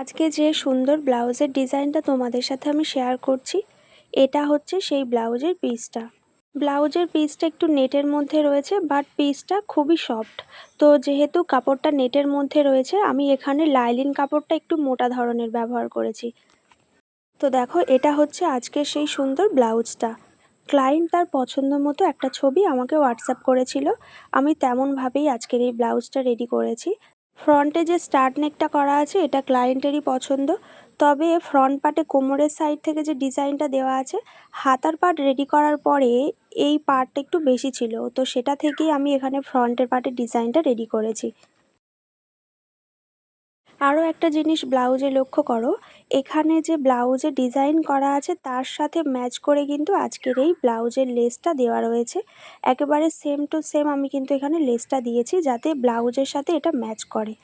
আজকে যে সুন্দর ব্লাউজের ডিজাইনটা তোমাদের সাথে আমি শেয়ার করছি, এটা হচ্ছে সেই ব্লাউজের পিসটা। ব্লাউজের পিসটা একটু নেটের মধ্যে রয়েছে, বাট পিসটা খুবই সফট। তো যেহেতু কাপড়টা নেটের মধ্যে রয়েছে, আমি এখানে লাইলিন কাপড়টা একটু মোটা ধরনের ব্যবহার করেছি। তো দেখো, এটা হচ্ছে আজকের সেই সুন্দর ব্লাউজটা। ক্লায়েন্ট তার পছন্দ মতো একটা ছবি আমাকে হোয়াটসঅ্যাপ করেছিল, আমি তেমনভাবেই আজকের এই ব্লাউজটা রেডি করেছি। ফ্রন্টে যে স্টার্ট নেকটা করা আছে এটা ক্লায়েন্টেরই পছন্দ, তবে ফ্রন্ট পার্টে কোমরের সাইড থেকে যে ডিজাইনটা দেওয়া আছে, হাতার পার্ট রেডি করার পরে এই পার্টটা একটু বেশি ছিল, তো সেটা থেকেই আমি এখানে ফ্রন্টের পার্টের ডিজাইনটা রেডি করেছি। আরও একটা জিনিস ব্লাউজে লক্ষ্য করো, এখানে যে ব্লাউজে ডিজাইন করা আছে তার সাথে ম্যাচ করে কিন্তু আজকের এই ব্লাউজের লেসটা দেওয়া রয়েছে। একেবারে সেম টু সেম আমি কিন্তু এখানে লেসটা দিয়েছি যাতে ব্লাউজের সাথে এটা ম্যাচ করে।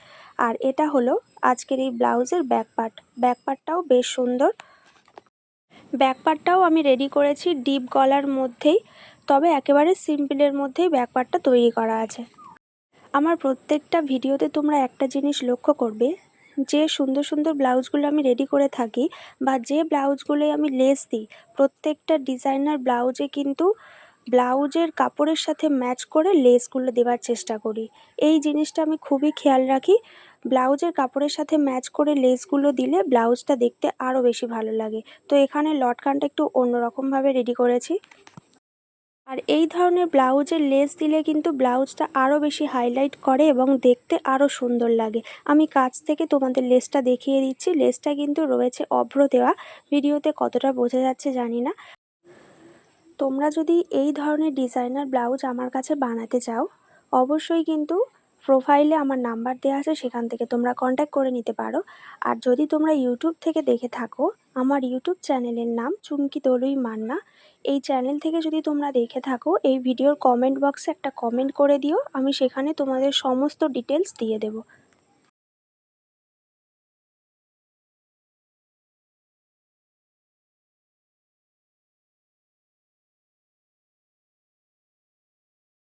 আর এটা হলো আজকের এই ব্লাউজের ব্যাক পার্ট। ব্যাক পার্টটাও বেশ সুন্দর। ব্যাক পার্টটাও আমি রেডি করেছি ডিপ গলার মধ্যেই, তবে একেবারে সিম্পলের মধ্যেই ব্যাক পার্টটা তৈরি করা আছে। আমার প্রত্যেকটা ভিডিওতে তোমরা একটা জিনিস লক্ষ্য করবে, যে সুন্দর সুন্দর ব্লাউজগুলো আমি রেডি করে থাকি বা যে ব্লাউজগুলোয় আমি লেস দিই, প্রত্যেকটা ডিজাইনার ব্লাউজে কিন্তু ব্লাউজের কাপড়ের সাথে ম্যাচ করে লেসগুলো দেওয়ার চেষ্টা করি। এই জিনিসটা আমি খুবই খেয়াল রাখি। ব্লাউজের কাপড়ের সাথে ম্যাচ করে লেসগুলো দিলে ব্লাউজটা দেখতে আরও বেশি ভালো লাগে। তো এখানে লটকানটা একটু অন্যরকমভাবে রেডি করেছি। আর এই ধরনের ব্লাউজের লেস দিলে কিন্তু ব্লাউজটা আরও বেশি হাইলাইট করে এবং দেখতে আরও সুন্দর লাগে। আমি কাছ থেকে তোমাদের লেসটা দেখিয়ে দিচ্ছি। লেসটা কিন্তু রয়েছে অভ্র দেওয়া, ভিডিওতে কতটা বোঝা যাচ্ছে জানি না। তোমরা যদি এই ধরনের ডিজাইনার ব্লাউজ আমার কাছে বানাতে চাও, অবশ্যই কিন্তু প্রোফাইলে আমার নাম্বার দেওয়া আছে, সেখান থেকে তোমরা কন্ট্যাক্ট করে নিতে পারো। আর যদি তোমরা ইউটিউব থেকে দেখে থাকো, আমার ইউটিউব চ্যানেলের নাম চুমকি দলুই মান্না। এই চ্যানেল থেকে যদি তোমরা দেখে থাকো, এই ভিডিওর কমেন্ট বক্সে একটা কমেন্ট করে দিও, আমি সেখানে তোমাদের সমস্ত ডিটেলস দিয়ে দেবো।